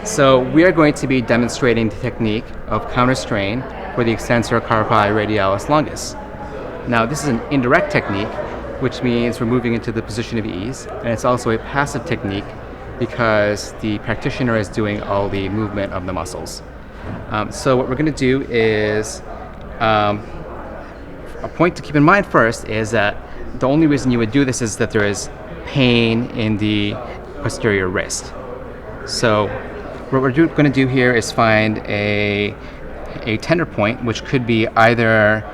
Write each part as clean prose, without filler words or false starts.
So we are going to be demonstrating the technique of counterstrain for the extensor carpi radialis longus. Now this is an indirect technique, which means we're moving into the position of ease, and it's also a passive technique because the practitioner is doing all the movement of the muscles. So what we're going to do is, a point to keep in mind first is that the only reason you would do this is that there is pain in the posterior wrist. So what we're going to do here is find a tender point, which could be either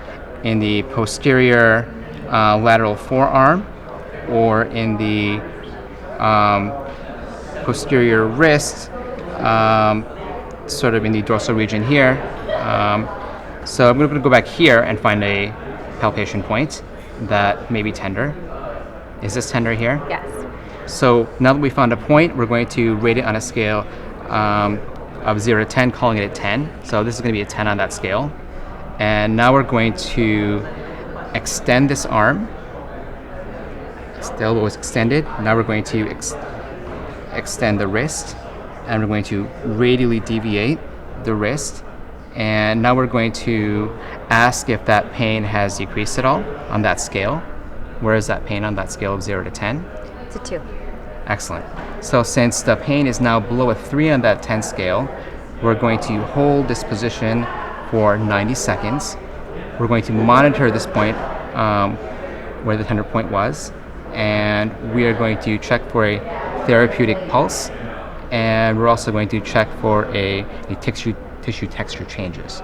in the posterior lateral forearm or in the posterior wrist, sort of in the dorsal region here. So I'm going to go back here and find a palpation point that may be tender. Is this tender here? Yes. So now that we found a point, we're going to rate it on a scale of 0 to 10, calling it a 10. So this is going to be a 10 on that scale. And now we're going to extend this arm. The elbow was extended. Now we're going to extend the wrist, and we're going to radially deviate the wrist. And now we're going to ask if that pain has decreased at all on that scale. Where is that pain on that scale of 0 to 10? It's a 2. Excellent. So since the pain is now below a 3 on that 10 scale, we're going to hold this position for 90 seconds. We're going to monitor this point where the tender point was, and we are going to check for a therapeutic pulse, and we're also going to check for a tissue texture changes.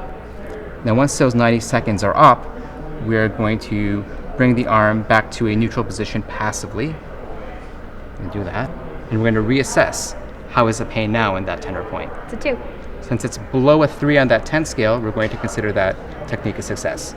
Now once those 90 seconds are up, we're going to bring the arm back to a neutral position passively. And do that. And we're going to reassess how is the pain now in that tender point. It's a 2. Since it's below a 3 on that 10 scale, we're going to consider that technique a success.